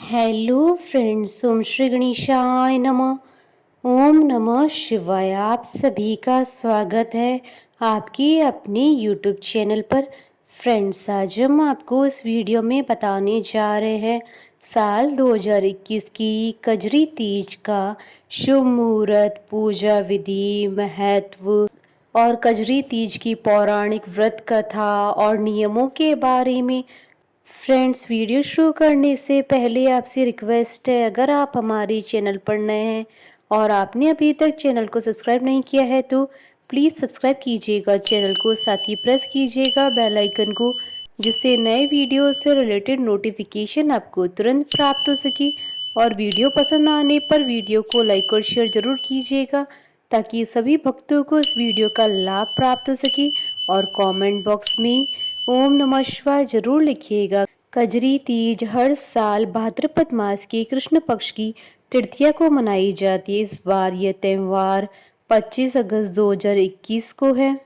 Hello friends, ओम श्री गणेशाय नमः। ओम नमः शिवाय। आप सभी का स्वागत है आपके अपने यूट्यूब चैनल पर। फ्रेंड्स, आज हम आपको इस वीडियो में बताने जा रहे हैं साल 2021 की कजरी तीज का शुभ मुहूर्त, पूजा विधि, महत्व और कजरी तीज की पौराणिक व्रत कथा और नियमों के बारे में। फ्रेंड्स, वीडियो शुरू करने से पहले आपसे रिक्वेस्ट है, अगर आप हमारे चैनल पर नए हैं और आपने अभी तक चैनल को सब्सक्राइब नहीं किया है तो प्लीज़ सब्सक्राइब कीजिएगा चैनल को, साथ ही प्रेस कीजिएगा बेल आइकन को, जिससे नए वीडियो से रिलेटेड नोटिफिकेशन आपको तुरंत प्राप्त हो सके। और वीडियो पसंद आने पर वीडियो को लाइक और शेयर ज़रूर कीजिएगा ताकि सभी भक्तों को इस वीडियो का लाभ प्राप्त हो सके। और कमेंट बॉक्स में ओम नमः शिवाय जरूर लिखिएगा। कजरी तीज हर साल भाद्रपद मास के कृष्ण पक्ष की तृतीया को मनाई जाती है। इस बार यह त्यौहार 25 अगस्त 2021 को है।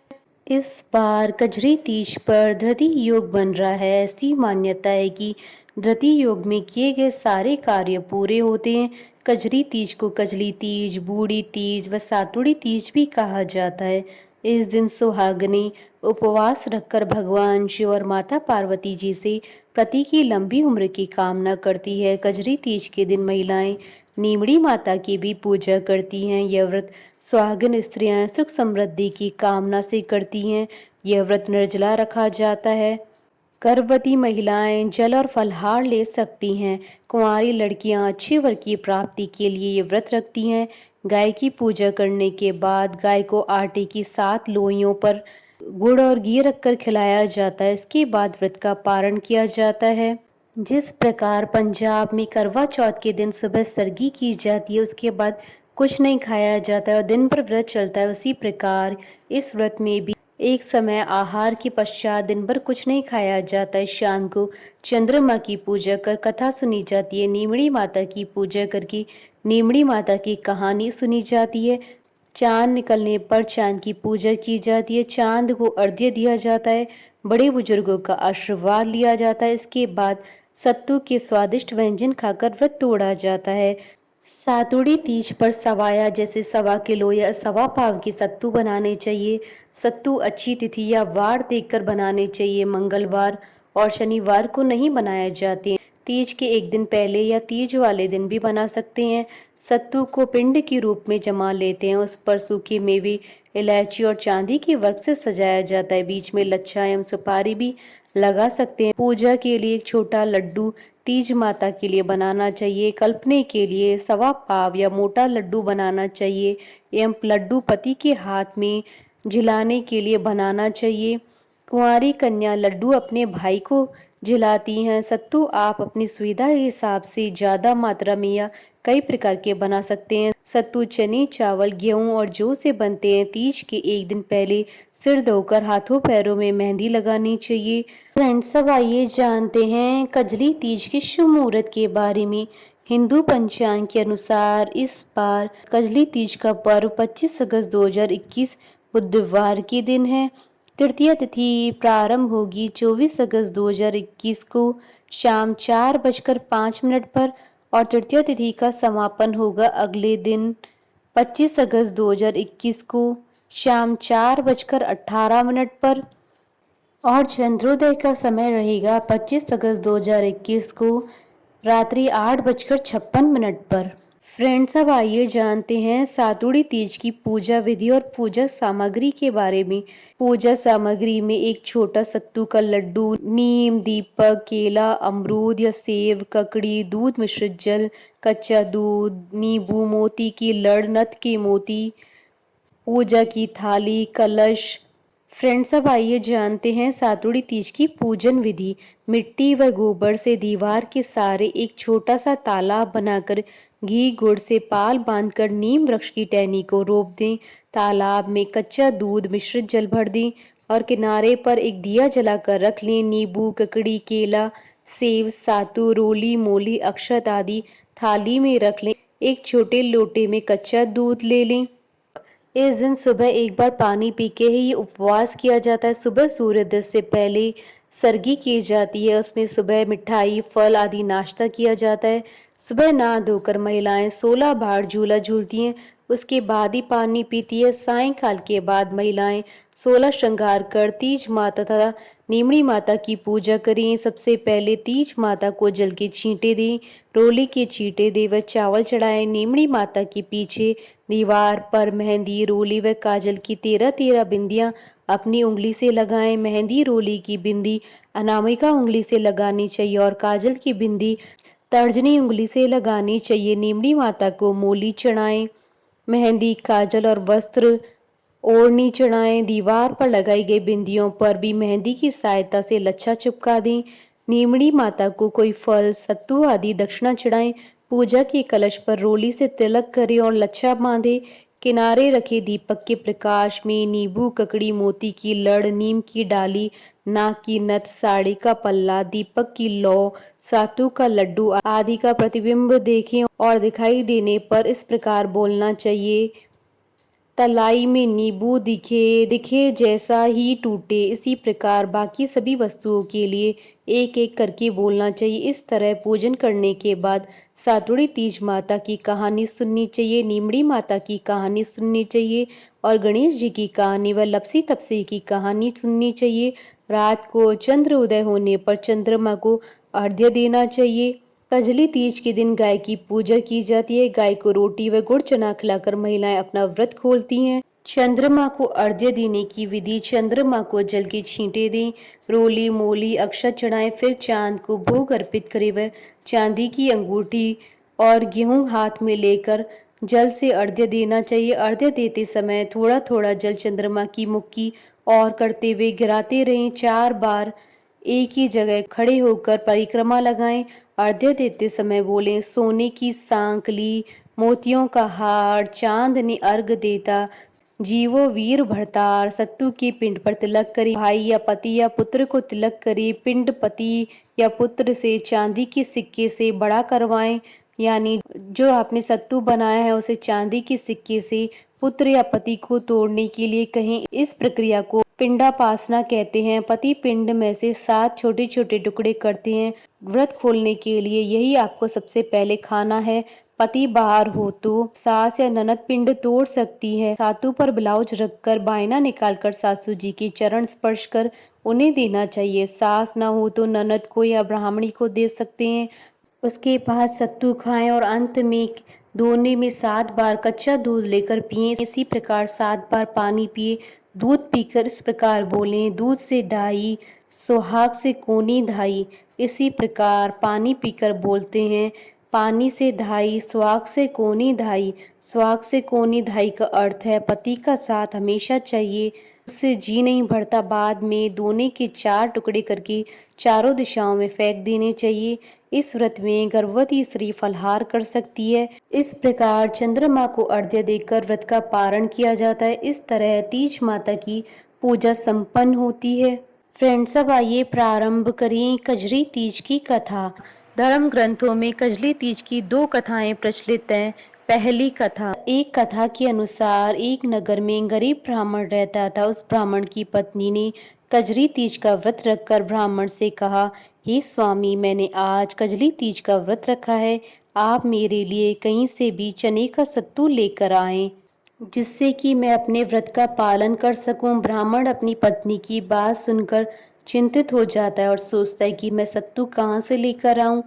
इस बार कजरी तीज पर धृति योग बन रहा है। ऐसी मान्यता है कि धृति योग में किए गए सारे कार्य पूरे होते हैं। कजरी तीज को कजली तीज, बूढ़ी तीज व सातुड़ी तीज भी कहा जाता है। इस दिन सुहागनी उपवास रखकर भगवान शिव और माता पार्वती जी से पति की लंबी उम्र की कामना करती है। कजरी तीज के दिन महिलाएं नीमड़ी माता की भी पूजा करती हैं। यह व्रत सुहागन स्त्रियां सुख समृद्धि की कामना से करती हैं। यह व्रत निर्जला रखा जाता है। गर्भवती महिलाएं जल और फलहार ले सकती हैं। कुंवारी लड़कियां अच्छे वर की प्राप्ति के लिए ये व्रत रखती हैं। गाय की पूजा करने के बाद गाय को आटे की 7 लोइयों पर गुड़ और घी रखकर खिलाया जाता है। इसके बाद व्रत का पारण किया जाता है। जिस प्रकार पंजाब में करवा चौथ के दिन सुबह सरगी की जाती है, उसके बाद कुछ नहीं खाया जाता है और दिन भर व्रत चलता है, उसी प्रकार इस व्रत में भी एक समय आहार के पश्चात दिन भर कुछ नहीं खाया जाता है। शाम को चंद्रमा की पूजा कर कथा सुनी जाती है। नीमड़ी माता की पूजा करके नीमड़ी माता की कहानी सुनी जाती है। चांद निकलने पर चांद की पूजा की जाती है। चांद को अर्घ्य दिया जाता है। बड़े बुजुर्गों का आशीर्वाद लिया जाता है। इसके बाद सत्तू के स्वादिष्ट व्यंजन खाकर व्रत तोड़ा जाता है। सातुड़ी तीज पर सवाया जैसे 1.25 किलो या 1.25 पाव के सत्तू बनाने चाहिए। सत्तू अच्छी तिथि या वार देखकर बनाने चाहिए। मंगलवार और शनिवार को नहीं बनाए जाते। तीज के एक दिन पहले या तीज वाले दिन भी बना सकते हैं। सत्तू को पिंड के रूप में जमा लेते हैं। उस पर सूखे मेवे, इलायची और चांदी के वर्क से सजाया जाता है। बीच में लच्छा एवं सुपारी भी लगा सकते हैं। पूजा के लिए एक छोटा लड्डू तीज माता के लिए बनाना चाहिए। कल्पने के लिए 1.25 पाव या मोटा लड्डू बनाना चाहिए एवं लड्डू पति के हाथ में झिलाने के लिए बनाना चाहिए। कुंवारी कन्या लड्डू अपने भाई को झिलाती हैं। सत्तू आप अपनी सुविधा के हिसाब से ज़्यादा मात्रा में या कई प्रकार के बना सकते हैं। सत्तू चने, चावल, गेहूं और जौ से बनते हैं। तीज के एक दिन पहले सिर धोकर हाथों पैरों में मेहंदी लगानी चाहिए। फ्रेंड्स, अब आइए जानते हैं कजली तीज के शुभ मुहूर्त के बारे में। हिंदू पंचांग के अनुसार इस बार कजली तीज का पर्व 25 अगस्त 2021 बुधवार के दिन है। तृतीया तिथि प्रारंभ होगी 24 अगस्त 2021 को शाम 4:05 पर और तृतीया तिथि का समापन होगा अगले दिन 25 अगस्त 2021 को शाम 4:18 पर और चंद्रोदय का समय रहेगा 25 अगस्त 2021 को रात्रि 8:56 पर। फ्रेंड्स, अब आइए जानते हैं सातुड़ी तीज की पूजा विधि और पूजा सामग्री के बारे में। पूजा सामग्री में एक छोटा सत्तू का लड्डू, नीम, दीपक, केला, अमरूद या सेब, ककड़ी, दूध मिश्रित जल, कच्चा दूध, नींबू, मोती की लड़, नथ के मोती, पूजा की थाली, कलश। फ्रेंड्स, अब आइए जानते हैं सातुड़ी तीज की पूजन विधि। मिट्टी व गोबर से दीवार के सहारे एक छोटा सा तालाब बनाकर घी गुड़ से पाल बांधकर नीम वृक्ष की टहनी को रोप दें। तालाब में कच्चा दूध मिश्रित जल भर दें और किनारे पर एक दिया जलाकर रख लें। नींबू, ककड़ी, केला, सेब, सातु, रोली, मोली, अक्षत आदि थाली में रख लें। एक छोटे लोटे में कच्चा दूध ले लें। इस दिन सुबह एक बार पानी पी के ही ये उपवास किया जाता है। सुबह सूर्योदय से पहले सरगी की जाती है, उसमें सुबह मिठाई, फल आदि नाश्ता किया जाता है। सुबह नहा धोकर महिलाएं 16 बार झूला झूलती हैं, उसके बाद ही पानी पीती है। सायंकाल के बाद महिलाएं 16 श्रृंगार कर तीज माता तथा नीमड़ी माता की पूजा करें। सबसे पहले तीज माता को जल के छींटे दें, रोली के छींटे दें व चावल चढ़ाएं। नीमड़ी माता के पीछे दीवार पर मेहंदी, रोली व काजल की 13-13 बिंदियां अपनी उंगली से लगाएं। मेहंदी, रोली की बिंदी अनामिका उंगली से लगानी चाहिए और काजल की बिंदी तर्जनी उंगली से लगानी चाहिए। नीमड़ी माता को मूली चढ़ाएं। मेहंदी, काजल और वस्त्र ओढ़नी चढ़ाएं। दीवार पर लगाई गई बिंदियों पर भी मेहंदी की सहायता से लच्छा चिपका दें। नीमड़ी माता को कोई फल, सत्तू आदि दक्षिणा चढ़ाएं। पूजा के कलश पर रोली से तिलक करें और लच्छा बांधे। किनारे रखे दीपक के प्रकाश में नींबू, ककड़ी, मोती की लड़, नीम की डाली, नाक की नथ, साड़ी का पल्ला, दीपक की लौ, सातु का लड्डू आदि का प्रतिबिंब देखें और दिखाई देने पर इस प्रकार बोलना चाहिए: तलाई में नींबू दिखे दिखे जैसा ही टूटे। इसी प्रकार बाकी सभी वस्तुओं के लिए एक एक करके बोलना चाहिए। इस तरह पूजन करने के बाद सातुड़ी तीज माता की कहानी सुननी चाहिए, नीमड़ी माता की कहानी सुननी चाहिए और गणेश जी की कहानी व लपसी तपसी की कहानी सुननी चाहिए। रात को चंद्र उदय होने पर चंद्रमा को अर्घ्य देना चाहिए। कजली तीज के दिन गाय की पूजा की जाती है। गाय को रोटी व गुड़ चना खिलाकर महिलाएं अपना व्रत खोलती हैं। चंद्रमा को अर्घ्य देने की विधि: चंद्रमा को जल के छींटे दें, रोली मोली अक्षत चढ़ाएं, फिर चांद को भोग अर्पित करें व चांदी की अंगूठी और गेहूं हाथ में लेकर जल से अर्घ्य देना चाहिए। अर्घ्य देते समय थोड़ा थोड़ा जल चंद्रमा की मुख की ओर करते हुए गिराते रहें। 4 बार एक ही जगह खड़े होकर परिक्रमा लगाएं। अर्घ्य देते समय बोलें: सोने की सांकली, मोतियों का हार, चांद ने अर्घ देता, जीवो वीर भरतार। सत्तू के पिंड पर तिलक करें। भाई या पति या पुत्र को तिलक करें। पिंड पति या पुत्र से चांदी के सिक्के से बड़ा करवाएं, यानी जो आपने सत्तू बनाया है उसे चांदी के सिक्के से पुत्र या पति को तोड़ने के लिए कहें। इस प्रक्रिया को पिंडापासना कहते हैं। पति पिंड में से 7 छोटे छोटे टुकड़े करते हैं। व्रत खोलने के लिए यही आपको सबसे पहले खाना है। पति बाहर हो तो सास या ननद पिंड तोड़ सकती है। सातू पर ब्लाउज रखकर बायना निकालकर सासू जी के चरण स्पर्श कर उन्हें देना चाहिए। सास न हो तो ननद को या ब्राह्मणी को दे सकते हैं। उसके बाद सत्तू खाएं और अंत में दोने में 7 बार कच्चा दूध लेकर पिएं। इसी प्रकार 7 बार पानी पिए। दूध पीकर इस प्रकार बोलें: दूध से दाई, सुहाग से कोनी धाई। इसी प्रकार पानी पीकर बोलते हैं: पानी से धाई, सुहाग से कोनी धाई। सुहाग से कोनी धाई का अर्थ है पति का साथ हमेशा चाहिए, उससे जी नहीं भरता। बाद में दोने के 4 टुकड़े करके चारों दिशाओं में फेंक देने चाहिए। इस व्रत में गर्भवती स्त्री फलाहार कर सकती है। इस प्रकार चंद्रमा को अर्घ्य देकर व्रत का पारण किया जाता है। इस तरह तीज माता की पूजा संपन्न होती है। फ्रेंड्स, अब आइए प्रारंभ करें कजरी तीज की कथा। धर्म ग्रंथों में कजली तीज की 2 कथाएं प्रचलित हैं। पहली कथा: एक कथा के अनुसार एक नगर में गरीब ब्राह्मण रहता था। उस ब्राह्मण की पत्नी ने कजरी तीज का व्रत रखकर ब्राह्मण से कहा: हे स्वामी, मैंने आज कजली तीज का व्रत रखा है, आप मेरे लिए कहीं से भी चने का सत्तू लेकर आएं, जिससे कि मैं अपने व्रत का पालन कर सकूं। ब्राह्मण अपनी पत्नी की बात सुनकर चिंतित हो जाता है और सोचता है कि मैं सत्तू कहाँ से लेकर आऊं।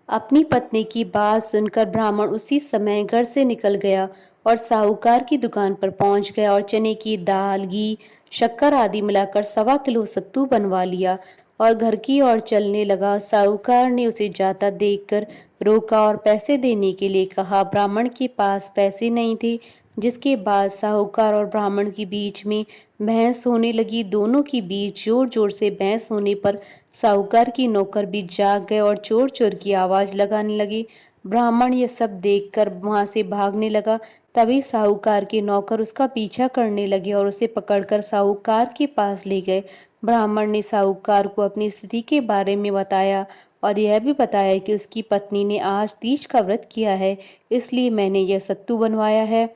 अपनी पत्नी की बात सुनकर ब्राह्मण उसी समय घर से निकल गया और साहूकार की दुकान पर पहुंच गया और चने की दाल, घी, शक्कर आदि मिलाकर 1.25 किलो सत्तू बनवा लिया और घर की ओर चलने लगा। साहूकार ने उसे जाता देखकर रोका और पैसे देने के लिए कहा। ब्राह्मण के पास पैसे नहीं थे, जिसके बाद साहूकार और ब्राह्मण के बीच में बहस होने लगी। दोनों के बीच जोर जोर से बहस होने पर साहूकार की नौकर भी जाग गए और चोर चोर की आवाज लगाने लगे। ब्राह्मण यह सब देखकर वहां से भागने लगा। तभी साहूकार के नौकर उसका पीछा करने लगे और उसे पकड़कर साहूकार के पास ले गए। ब्राह्मण ने साहूकार को अपनी स्थिति के बारे में बताया और यह भी बताया कि उसकी पत्नी ने आज तीज का व्रत किया है, इसलिए मैंने यह सत्तू बनवाया है।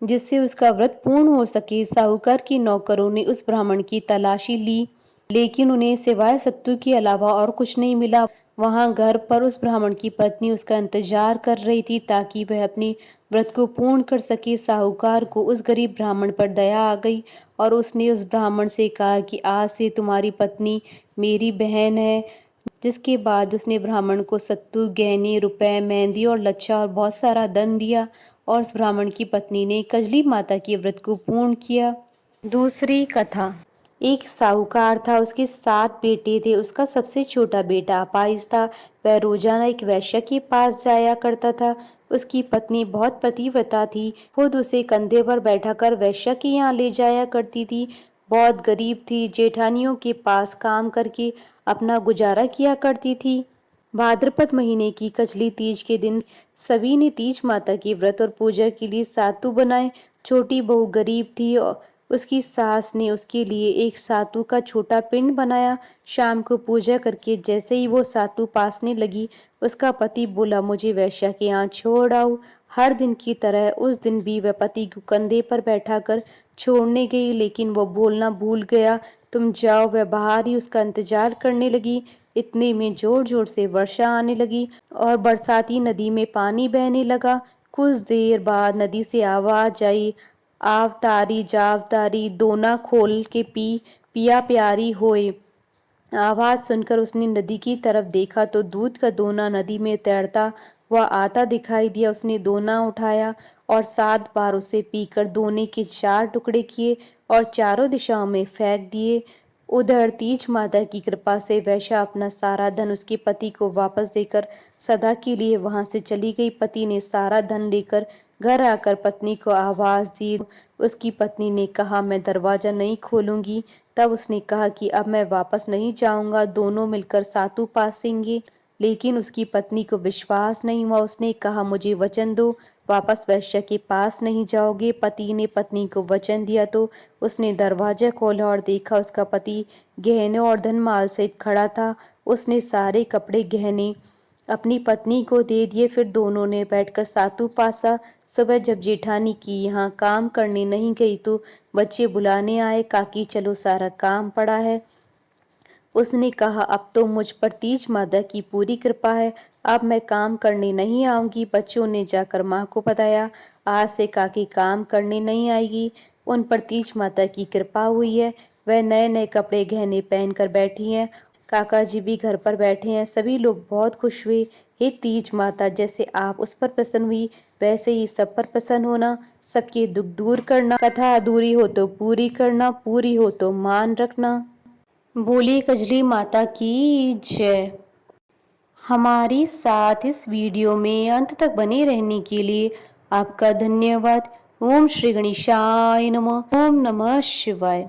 जिससे उसका व्रत पूर्ण हो सके। साहूकार के नौकरों ने उस ब्राह्मण की तलाशी ली, लेकिन उन्हें सिवाय सत्तू के अलावा और कुछ नहीं मिला। वहां घर पर उस ब्राह्मण की पत्नी उसका इंतजार कर रही थी ताकि वह अपने व्रत को पूर्ण कर सके। साहूकार को उस गरीब ब्राह्मण पर दया आ गई और उसने उस ब्राह्मण से कहा कि आज से तुम्हारी पत्नी मेरी बहन है। जिसके बाद उसने ब्राह्मण को सत्तू, गहने, रुपए, मेहंदी और लच्छा और बहुत सारा धन दिया और उस ब्राह्मण की पत्नी ने कजली माता के व्रत को पूर्ण किया। दूसरी कथा। एक साहूकार था, उसके 7 बेटे थे। उसका सबसे छोटा बेटा अपाहिज था। वह रोजाना एक वैश्य के पास जाया करता था। उसकी पत्नी बहुत पतिव्रता थी, खुद उसे कंधे पर बैठाकर वैश्य के यहाँ ले जाया करती थी। बहुत गरीब थी, जेठानियों के पास काम करके अपना गुजारा किया करती थी। भाद्रपद महीने की कजली तीज के दिन सभी ने तीज माता की व्रत और पूजा के लिए सातु बनाए। छोटी बहू गरीब थी और उसकी सास ने उसके लिए एक सातु का छोटा पिंड बनाया। शाम को पूजा करके जैसे ही वो सातु पासने लगी, उसका पति बोला, मुझे वैश्या के यहाँ छोड़ आओ। हर दिन की तरह उस दिन भी वह पति को कंधे पर बैठाकर छोड़ने गई, लेकिन वो बोलना भूल गया, तुम जाओ। वह बाहर ही उसका इंतजार करने लगी। इतने में जोर जोर से वर्षा आने लगी और बरसाती नदी में पानी बहने लगा। कुछ देर बाद नदी से आवाज आई, आव तारी जाव तारी, दोना खोल के पी, पिया प्यारी होए। आवाज सुनकर उसने नदी की तरफ देखा तो दूध का दोना नदी में तैरता हुआ आता दिखाई दिया। उसने दोना उठाया और 7 बार उसे पीकर दोने के 4 टुकड़े किए और चारों दिशाओं में फेंक दिए। उधर तीज माता की कृपा से वैश्या अपना सारा धन उसके पति को वापस देकर सदा के लिए वहां से चली गई। पति ने सारा धन लेकर घर आकर पत्नी को आवाज दी। उसकी पत्नी ने कहा, मैं दरवाजा नहीं खोलूंगी। तब उसने कहा कि अब मैं वापस नहीं जाऊंगा, दोनों मिलकर सातु पासेंगे। लेकिन उसकी पत्नी को विश्वास नहीं हुआ। उसने कहा, मुझे वचन दो, वापस वैश्य के पास नहीं जाओगे। पति ने पत्नी को वचन दिया तो उसने दरवाजा खोला और देखा उसका पति गहने और धनमाल सहित खड़ा था। उसने सारे कपड़े गहने अपनी पत्नी को दे दिए। फिर दोनों ने बैठकर सातु पासा। सुबह जब जेठानी की यहाँ काम करने नहीं गई तो बच्चे बुलाने आए, काकी चलो सारा काम पड़ा है। उसने कहा, अब तो मुझ पर तीज माता की पूरी कृपा है, अब मैं काम करने नहीं आऊंगी। बच्चों ने जाकर माँ को बताया, आज से काकी काम करने नहीं आएगी, उन पर तीज माता की कृपा हुई है। वह नए नए कपड़े गहने पहनकर बैठी हैं। काका जी भी घर पर बैठे हैं। सभी लोग बहुत खुश हुए। हे तीज माता, जैसे आप उस पर प्रसन्न हुई वैसे ही सब पर प्रसन्न होना, सबके दुख दूर करना। कथा अधूरी हो तो पूरी करना, पूरी हो तो मान रखना। बोली कजली माता की जय। हमारे साथ इस वीडियो में अंत तक बने रहने के लिए आपका धन्यवाद। ओम श्री गणेशाय नमः। ओम नमः शिवाय।